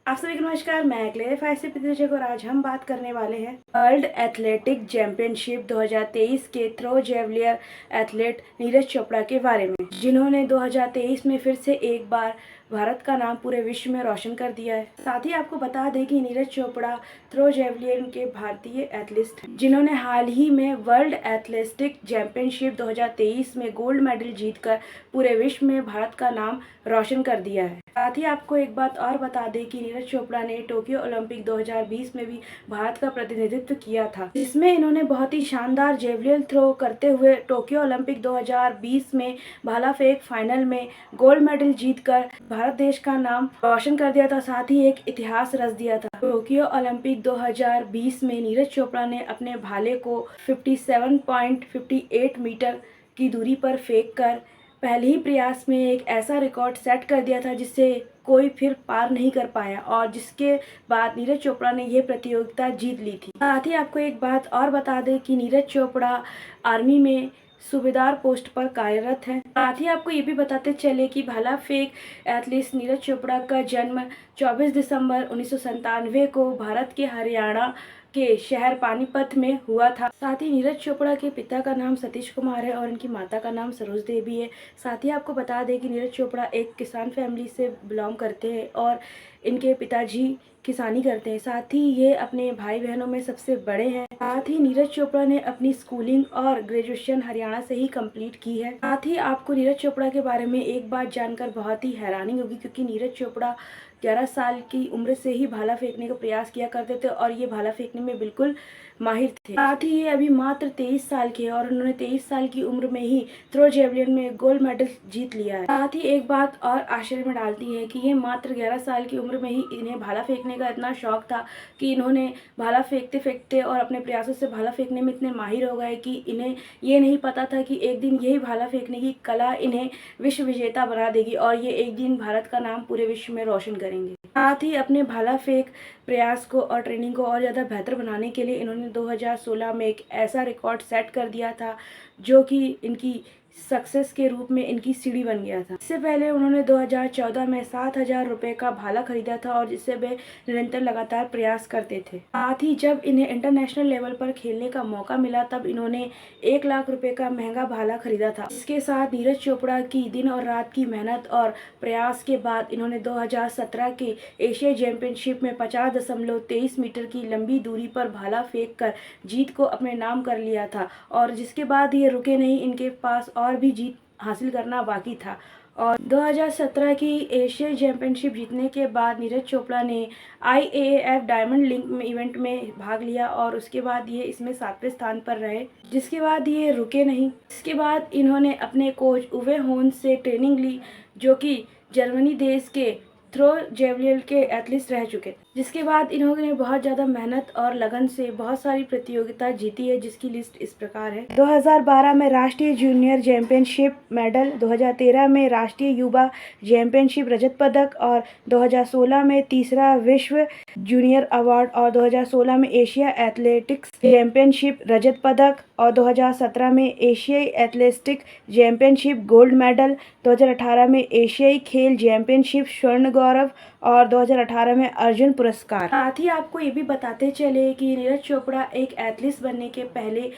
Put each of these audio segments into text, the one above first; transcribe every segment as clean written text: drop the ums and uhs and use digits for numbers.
आप सभी को नमस्कार। मैं क्लेरिफाई से पृथ्वी और आज हम बात करने वाले हैं वर्ल्ड एथलेटिक चैंपियनशिप 2023 के थ्रो जेवलियर एथलीट नीरज चोपड़ा के बारे में, जिन्होंने 2023 में फिर से एक बार भारत का नाम पूरे विश्व में रोशन कर दिया है। साथ ही आपको बता दें कि नीरज चोपड़ा थ्रो जेवलियर के भारतीय एथलीट हैं, जिन्होंने हाल ही में वर्ल्ड एथलेटिक चैंपियनशिप 2023 में गोल्ड मेडल जीतकर पूरे विश्व में भारत का नाम रोशन कर दिया है। साथ ही आपको एक बात और बता दें कि नीरज चोपड़ा ने टोक्यो ओलंपिक 2020 में भी भारत का प्रतिनिधित्व किया था, जिसमें इन्होंने बहुत ही शानदार जेवलिन थ्रो करते हुए टोक्यो ओलंपिक 2020 में भाला फेंक फाइनल में गोल्ड मेडल जीतकर भारत देश का नाम रोशन कर दिया था। साथ ही एक इतिहास रच दिया था। टोक्यो ओलंपिक 2020 में नीरज चोपड़ा ने अपने भाले को 57.58 मीटर की दूरी पर फेंक कर पहले ही प्रयास में एक ऐसा रिकॉर्ड सेट कर दिया था जिससे कोई फिर पार नहीं कर पाया, और जिसके बाद नीरज चोपड़ा ने यह प्रतियोगिता जीत ली थी। साथ ही आपको एक बात और बता दें कि नीरज चोपड़ा आर्मी में सूबेदार पोस्ट पर कार्यरत है। साथ ही आपको ये भी बताते चले कि भाला फेंक एथलीट नीरज चोपड़ा का जन्म 24 दिसंबर 1997 को भारत के हरियाणा के शहर पानीपत में हुआ था। साथ ही नीरज चोपड़ा के पिता का नाम सतीश कुमार है और इनकी माता का नाम सरोज देवी है। साथ ही आपको बता दें कि नीरज चोपड़ा एक किसान फैमिली से बिलोंग करते हैं और इनके पिताजी किसानी करते हैं। साथ ही ये अपने भाई बहनों में सबसे बड़े हैं। साथ ही नीरज चोपड़ा ने अपनी स्कूलिंग और ग्रेजुएशन हरियाणा से ही कंप्लीट की है। साथ ही आपको नीरज चोपड़ा के बारे में एक बात जानकर बहुत ही हैरानी होगी, क्योंकि नीरज चोपड़ा 11 साल की उम्र से ही भाला फेंकने का प्रयास किया करते थे और ये भाला फेंकने में बिल्कुल माहिर थे। साथ ही ये अभी मात्र 23 साल के हैं और उन्होंने 23 साल की उम्र में ही थ्रो जेवलिन में गोल्ड मेडल जीत लिया है। साथ ही एक बात और आश्चर्य में डालती है कि ये मात्र 11 साल की उम्र में ही इन्हें भाला फेंकने का इतना शौक था कि इन्होंने भाला फेंकते फेंकते और अपने प्रयासों से भाला फेंकने में इतने माहिर हो गए कि इन्हें ये नहीं पता था कि एक दिन यही भाला फेंकने की कला इन्हें विश्व विजेता बना देगी और ये एक दिन भारत का नाम पूरे विश्व में रोशन करेंगे। साथ ही अपने भाला फेंक प्रयास को और ट्रेनिंग को और ज़्यादा बेहतर बनाने के लिए इन्होंने 2016 में एक ऐसा रिकॉर्ड सेट कर दिया था जो कि इनकी सक्सेस के रूप में इनकी सीढ़ी बन गया था। इससे पहले उन्होंने 2014 में 7,000 रुपये का भाला खरीदा था और जिससे वे निरंतर लगातार प्रयास करते थे। साथ ही जब इन्हें इंटरनेशनल लेवल पर खेलने का मौका मिला तब इन्होंने 1 लाख रुपए का महंगा भाला खरीदा था। इसके साथ नीरज चोपड़ा की दिन और रात की मेहनत और प्रयास के बाद इन्होंने 2017 के एशियाई चैंपियनशिप में 50.23 मीटर की लंबी दूरी पर भाला फेंक कर जीत को अपने नाम कर लिया था, और जिसके बाद ये रुके नहीं, इनके पास और भी जीत हासिल करना बाकी था। और 2017 की एशियाई चैंपियनशिप जीतने के बाद नीरज चोपड़ा ने IAAF डायमंड लीग इवेंट में भाग लिया और उसके बाद ये इसमें 7वें स्थान पर रहे, जिसके बाद ये रुके नहीं। इसके बाद इन्होंने अपने कोच उवे होन से ट्रेनिंग ली, जो कि जर्मनी देश के थ्रो जेवलिन के एथलीट रह चुके थे। जिसके बाद इन्होंने बहुत ज़्यादा मेहनत और लगन से बहुत सारी प्रतियोगिता जीती है, जिसकी लिस्ट इस प्रकार है। 2012 में राष्ट्रीय जूनियर चैंपियनशिप मेडल, 2013 में राष्ट्रीय युवा चैंपियनशिप रजत पदक और 2016 में तीसरा विश्व जूनियर अवार्ड और 2016 में एशिया एथलेटिक्स चैंपियनशिप रजत पदक और 2017 में एशियाई एथलेटिक्स चैंपियनशिप गोल्ड मेडल, 2018 में एशियाई खेल चैंपियनशिप स्वर्ण गौरव और 2018 में अर्जुन पुरस्कार। साथ ही आपको ये भी बताते चले कि नीरज चोपड़ा एक एथलीट बनने के पहले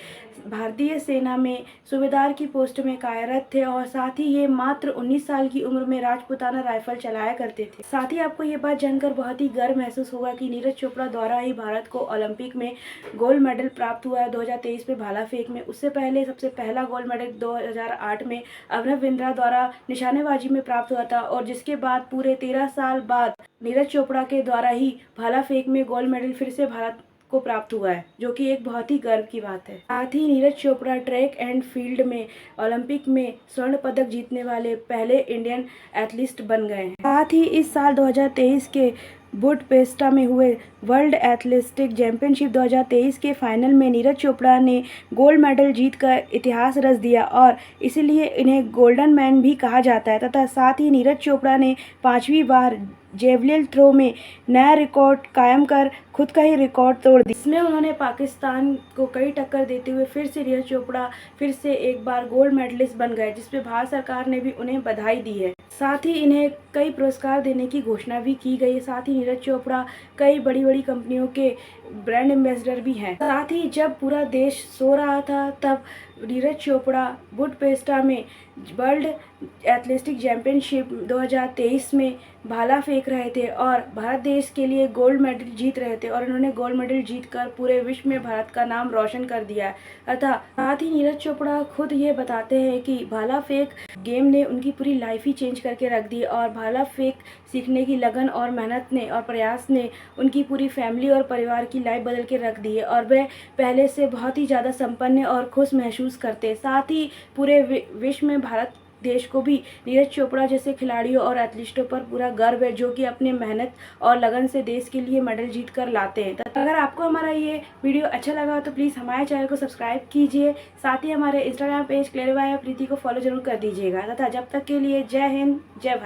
भारतीय सेना में सूबेदार की पोस्ट में कार्यरत थे और साथ ही ये मात्र 19 साल की उम्र में राजपूताना राइफल चलाया करते थे। साथ ही आपको ये बात जानकर बहुत ही गर्व महसूस होगा कि नीरज चोपड़ा द्वारा ही भारत को ओलंपिक में गोल्ड मेडल प्राप्त हुआ है 2023 में भाला फेंक में। उससे पहले सबसे पहला गोल्ड मेडल 2008 में अभिनव बिंद्रा द्वारा निशानेबाजी में प्राप्त हुआ था, और जिसके बाद पूरे 13 साल बाद नीरज चोपड़ा के द्वारा ही भाला फेंक में गोल्ड मेडल फिर से भारत को प्राप्त हुआ है, जो कि एक बहुत ही गर्व की बात है। साथ ही Neeraj Chopra track and field में ओलंपिक में स्वर्ण पदक जीतने वाले पहले इंडियन एथलीट बन गए हैं। साथ ही इस साल 2023 के बुडापेस्ट में हुए वर्ल्ड एथलेटिक चैंपियनशिप 2023 के फाइनल में नीरज चोपड़ा ने गोल्ड मेडल जीतकर इतिहास रच दिया और इसलिए इन्हें गोल्डन मैन भी कहा जाता है। तथा साथ ही नीरज चोपड़ा ने 5वीं बार जेवलिन थ्रो में नया रिकॉर्ड कायम कर खुद का ही रिकॉर्ड तोड़ दिया। इसमें उन्होंने पाकिस्तान को कई टक्कर देते हुए फिर से नीरज चोपड़ा फिर से एक बार गोल्ड मेडलिस्ट बन गए, जिस पे भारत सरकार ने भी उन्हें बधाई दी है। साथ ही इन्हें कई पुरस्कार देने की घोषणा भी की गई है। साथ ही नीरज चोपड़ा कई बड़ी बड़ी कंपनियों के ब्रांड एम्बेसडर भी हैं। साथ ही जब पूरा देश सो रहा था तब नीरज चोपड़ा बुडापेस्ट में वर्ल्ड एथलेटिक चैंपियनशिप 2023 में भाला फेंक रहे थे और भारत देश के लिए गोल्ड मेडल जीत रहे थे, और इन्होंने गोल्ड मेडल जीतकर पूरे विश्व में भारत का नाम रोशन कर दिया है। अतः साथ ही नीरज चोपड़ा खुद ये बताते हैं कि भाला फेंक गेम ने उनकी पूरी लाइफ ही चेंज करके रख दी, और भाला फेंक सीखने की लगन और मेहनत ने और प्रयास ने उनकी पूरी फैमिली और परिवार की लाइफ बदल के रख दी है, और वे पहले से बहुत ही ज़्यादा संपन्न और खुश महसूस करते। साथ ही पूरे विश्व में भारत देश को भी नीरज चोपड़ा जैसे खिलाड़ियों और एथलीटों पर पूरा गर्व है, जो कि अपने मेहनत और लगन से देश के लिए मेडल जीत कर लाते हैं। तो अगर आपको हमारा ये वीडियो अच्छा लगा तो प्लीज़ हमारे चैनल को सब्सक्राइब कीजिए। साथ ही हमारे इंस्टाग्राम पेज क्लेयरबाय प्रीति को फॉलो जरूर कर दीजिएगा। तथा जब तक के लिए जय हिंद, जय भारत।